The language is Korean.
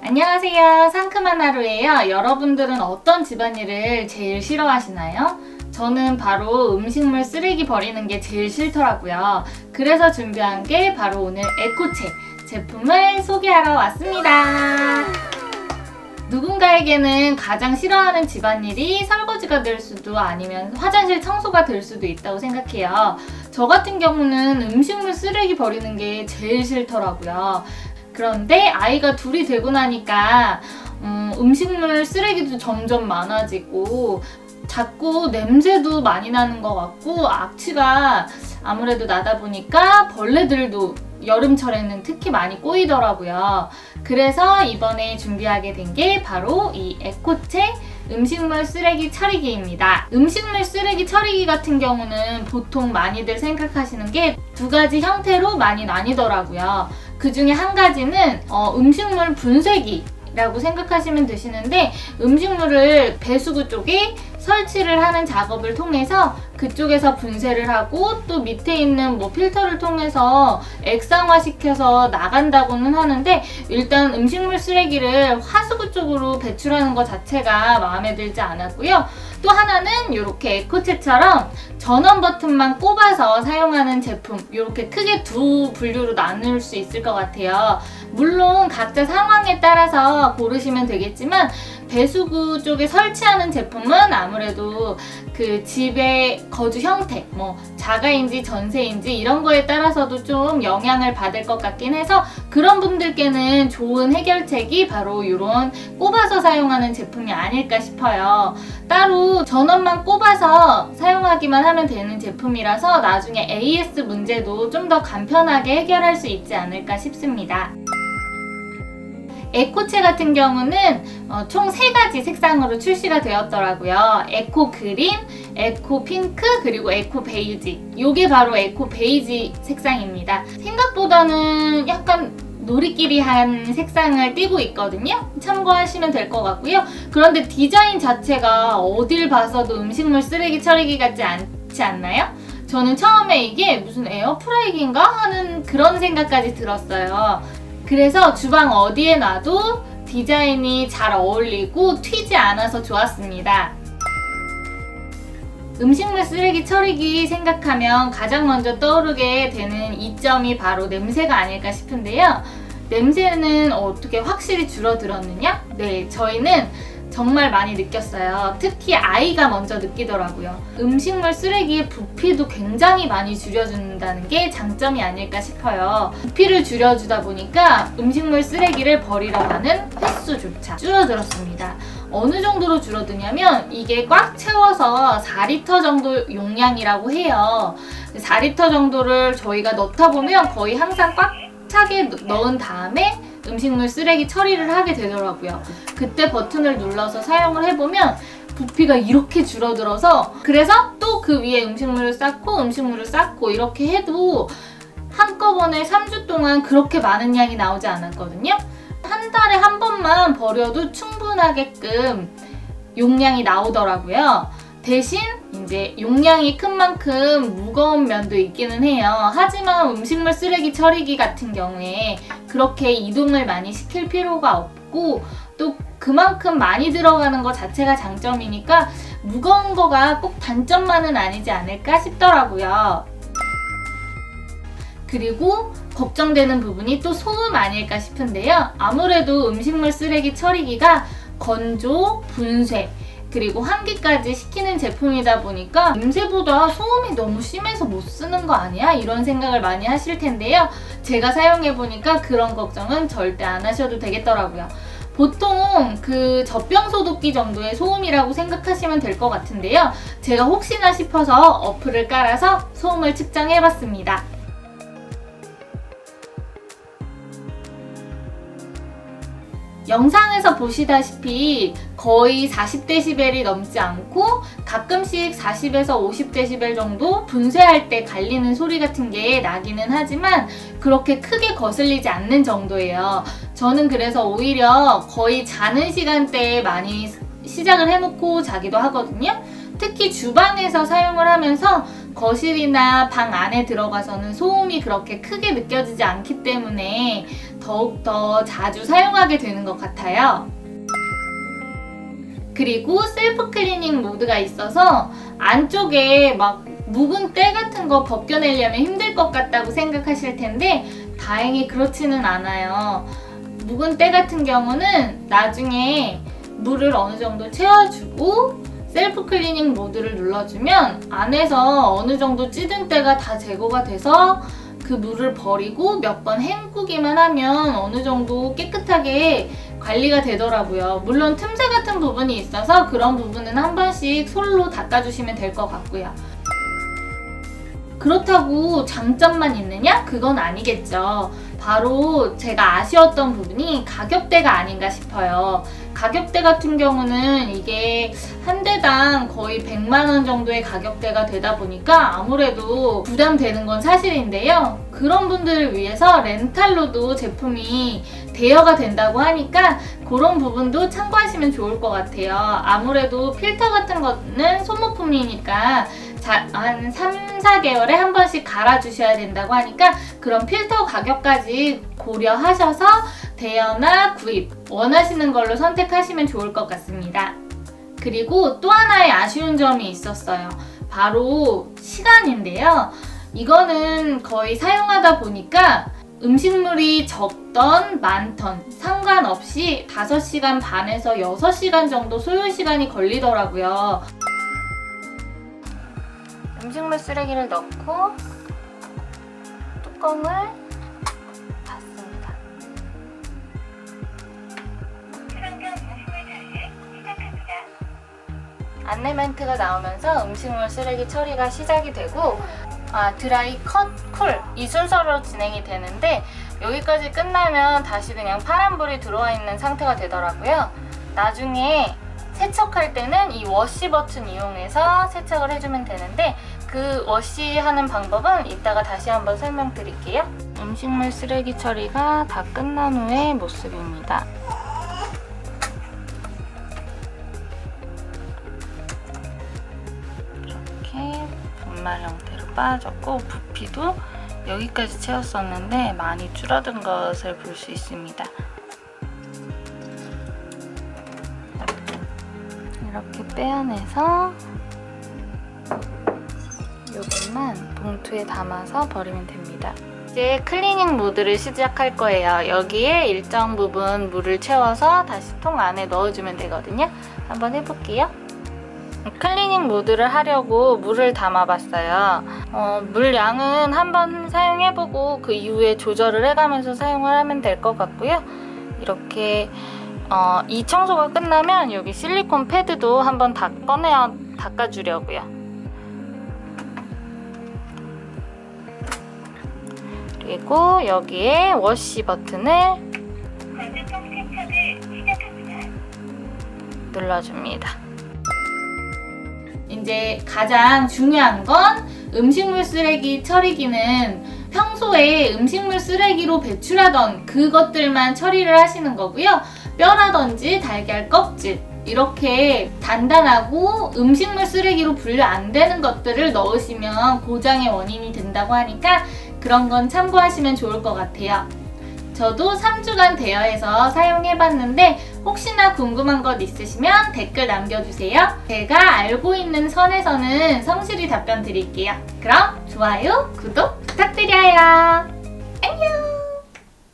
안녕하세요. 상큼한 하루예요. 여러분들은 어떤 집안일을 제일 싫어하시나요? 저는 바로 음식물 쓰레기 버리는 게 제일 싫더라고요. 그래서 준비한 게 바로 오늘 에코체 제품을 소개하러 왔습니다. 누군가에게는 가장 싫어하는 집안일이 설거지가 될 수도 아니면 화장실 청소가 될 수도 있다고 생각해요. 저 같은 경우는 음식물 쓰레기 버리는 게 제일 싫더라고요. 그런데 아이가 둘이 되고 나니까 음식물 쓰레기도 점점 많아지고 자꾸 냄새도 많이 나는 것 같고 악취가 아무래도 나다 보니까 벌레들도 여름철에는 특히 많이 꼬이더라고요. 그래서 이번에 준비하게 된 게 바로 이 에코체 음식물 쓰레기 처리기입니다. 음식물 쓰레기 처리기 같은 경우는 보통 많이들 생각하시는 게 두 가지 형태로 많이 나뉘더라고요. 그 중에 한 가지는 음식물 분쇄기라고 생각하시면 되시는데, 음식물을 배수구 쪽에 설치를 하는 작업을 통해서 그쪽에서 분쇄를 하고 또 밑에 있는 필터를 통해서 액상화시켜서 나간다고는 하는데, 일단 음식물 쓰레기를 하수구 쪽으로 배출하는 것 자체가 마음에 들지 않았고요. 또 하나는 이렇게 에코체처럼 전원 버튼만 꼽아서 사용하는 제품, 이렇게 크게 두 분류로 나눌 수 있을 것 같아요. 물론 각자 상황에 따라서 고르시면 되겠지만 배수구 쪽에 설치하는 제품은 아무래도 그 집의 거주 형태, 자가인지 전세인지 이런 거에 따라서도 좀 영향을 받을 것 같긴 해서 그런 분들께는 좋은 해결책이 바로 이런 꼽아서 사용하는 제품이 아닐까 싶어요. 따로 전원만 꼽아서 사용하기만 하면 되는 제품이라서 나중에 AS 문제도 좀 더 간편하게 해결할 수 있지 않을까 싶습니다. 에코체 같은 경우는 총 3가지 색상으로 출시가 되었더라고요. 에코 그린, 에코 핑크, 그리고 에코 베이지. 이게 바로 에코 베이지 색상입니다. 생각보다는 약간 놀이끼리한 색상을 띠고 있거든요. 참고하시면 될 것 같고요. 그런데 디자인 자체가 어딜 봐서도 음식물 쓰레기 처리기 같지 않지 않나요? 저는 처음에 이게 무슨 에어프라이기인가 하는 그런 생각까지 들었어요. 그래서 주방 어디에 놔도 디자인이 잘 어울리고 튀지 않아서 좋았습니다. 음식물 쓰레기 처리기 생각하면 가장 먼저 떠오르게 되는 이점이 바로 냄새가 아닐까 싶은데요. 냄새는 어떻게 확실히 줄어들었느냐? 네, 저희는 정말 많이 느꼈어요. 특히 아이가 먼저 느끼더라고요. 음식물 쓰레기의 부피도 굉장히 많이 줄여준다는 게 장점이 아닐까 싶어요. 부피를 줄여주다 보니까 음식물 쓰레기를 버리러 가는 횟수조차 줄어들었습니다. 어느 정도로 줄어드냐면 이게 꽉 채워서 4리터 정도 용량이라고 해요. 4리터 정도를 저희가 넣다 보면 거의 항상 꽉 차게 넣은 다음에 음식물 쓰레기 처리를 하게 되더라고요. 그때 버튼을 눌러서 사용을 해보면 부피가 이렇게 줄어들어서, 그래서 또 그 위에 음식물을 쌓고 이렇게 해도 한꺼번에 3주 동안 그렇게 많은 양이 나오지 않았거든요. 한 달에 한 번만 버려도 충분하게끔 용량이 나오더라고요. 대신 이제 용량이 큰 만큼 무거운 면도 있기는 해요. 하지만 음식물 쓰레기 처리기 같은 경우에 그렇게 이동을 많이 시킬 필요가 없고 또 그만큼 많이 들어가는 것 자체가 장점이니까 무거운 거가 꼭 단점만은 아니지 않을까 싶더라고요. 그리고 걱정되는 부분이 또 소음 아닐까 싶은데요. 아무래도 음식물 쓰레기 처리기가 건조, 분쇄, 그리고 환기까지 시키는 제품이다 보니까 냄새보다 소음이 너무 심해서 못 쓰는 거 아니야? 이런 생각을 많이 하실 텐데요. 제가 사용해보니까 그런 걱정은 절대 안 하셔도 되겠더라고요. 보통 그 젖병 소독기 정도의 소음이라고 생각하시면 될 것 같은데요. 제가 혹시나 싶어서 어플을 깔아서 소음을 측정해봤습니다. 영상에서 보시다시피 거의 40dB이 넘지 않고 가끔씩 40에서 50dB 정도 분쇄할 때 갈리는 소리 같은 게 나기는 하지만 그렇게 크게 거슬리지 않는 정도예요. 저는 그래서 오히려 거의 자는 시간대에 많이 시작을 해놓고 자기도 하거든요. 특히 주방에서 사용을 하면서 거실이나 방 안에 들어가서는 소음이 그렇게 크게 느껴지지 않기 때문에 더욱더 자주 사용하게 되는 것 같아요. 그리고 셀프 클리닝 모드가 있어서 안쪽에 막 묵은 때 같은 거 벗겨내려면 힘들 것 같다고 생각하실 텐데 다행히 그렇지는 않아요. 묵은 때 같은 경우는 나중에 물을 어느 정도 채워주고 셀프 클리닝 모드를 눌러주면 안에서 어느 정도 찌든 때가 다 제거가 돼서 그 물을 버리고 몇 번 헹구기만 하면 어느 정도 깨끗하게 관리가 되더라고요. 물론 틈새 같은 부분이 있어서 그런 부분은 한 번씩 솔로 닦아주시면 될 것 같고요. 그렇다고 장점만 있느냐? 그건 아니겠죠. 바로 제가 아쉬웠던 부분이 가격대가 아닌가 싶어요. 가격대 같은 경우는 이게 한 대당 거의 100만 원 정도의 가격대가 되다 보니까 아무래도 부담되는 건 사실인데요. 그런 분들을 위해서 렌탈로도 제품이 대여가 된다고 하니까 그런 부분도 참고하시면 좋을 것 같아요. 아무래도 필터 같은 거는 소모품이니까 한 3, 4개월에 한 번씩 갈아주셔야 된다고 하니까 그런 필터 가격까지 고려하셔서 대여나 구입 원하시는 걸로 선택하시면 좋을 것 같습니다. 그리고 또 하나의 아쉬운 점이 있었어요. 바로 시간인데요. 이거는 거의 사용하다 보니까 음식물이 적던 많던 상관없이 5시간 반에서 6시간 정도 소요시간이 걸리더라고요. 음식물 쓰레기를 넣고 뚜껑을 닫습니다. 안내 멘트가 나오면서 음식물 쓰레기 처리가 시작이 되고 드라이, 컷, 쿨 이 순서로 진행이 되는데 여기까지 끝나면 다시 그냥 파란불이 들어와 있는 상태가 되더라고요. 나중에 세척할 때는 이 워시 버튼 이용해서 세척을 해주면 되는데 그 워시 하는 방법은 이따가 다시 한번 설명드릴게요. 음식물 쓰레기 처리가 다 끝난 후의 모습입니다. 이렇게 분말 형태로 빠졌고 부피도 여기까지 채웠었는데 많이 줄어든 것을 볼 수 있습니다. 이렇게 빼어내서 이것만 봉투에 담아서 버리면 됩니다. 이제 클리닝 모드를 시작할 거예요. 여기에 일정 부분 물을 채워서 다시 통 안에 넣어주면 되거든요. 한번 해볼게요. 클리닝 모드를 하려고 물을 담아봤어요. 물량은 한번 사용해보고 그 이후에 조절을 해가면서 사용을 하면 될 것 같고요. 이렇게 이 청소가 끝나면 여기 실리콘 패드도 한번 꺼내어 닦아주려고요. 그리고 여기에 워시 버튼을 눌러줍니다. 이제 가장 중요한 건 음식물 쓰레기 처리기는 평소에 음식물 쓰레기로 배출하던 그것들만 처리를 하시는 거고요. 뼈라든지 달걀 껍질 이렇게 단단하고 음식물 쓰레기로 분류 안 되는 것들을 넣으시면 고장의 원인이 된다고 하니까 그런 건 참고하시면 좋을 것 같아요. 저도 3주간 대여해서 사용해봤는데 혹시나 궁금한 것 있으시면 댓글 남겨주세요. 제가 알고 있는 선에서는 성실히 답변 드릴게요. 그럼 좋아요, 구독 부탁드려요.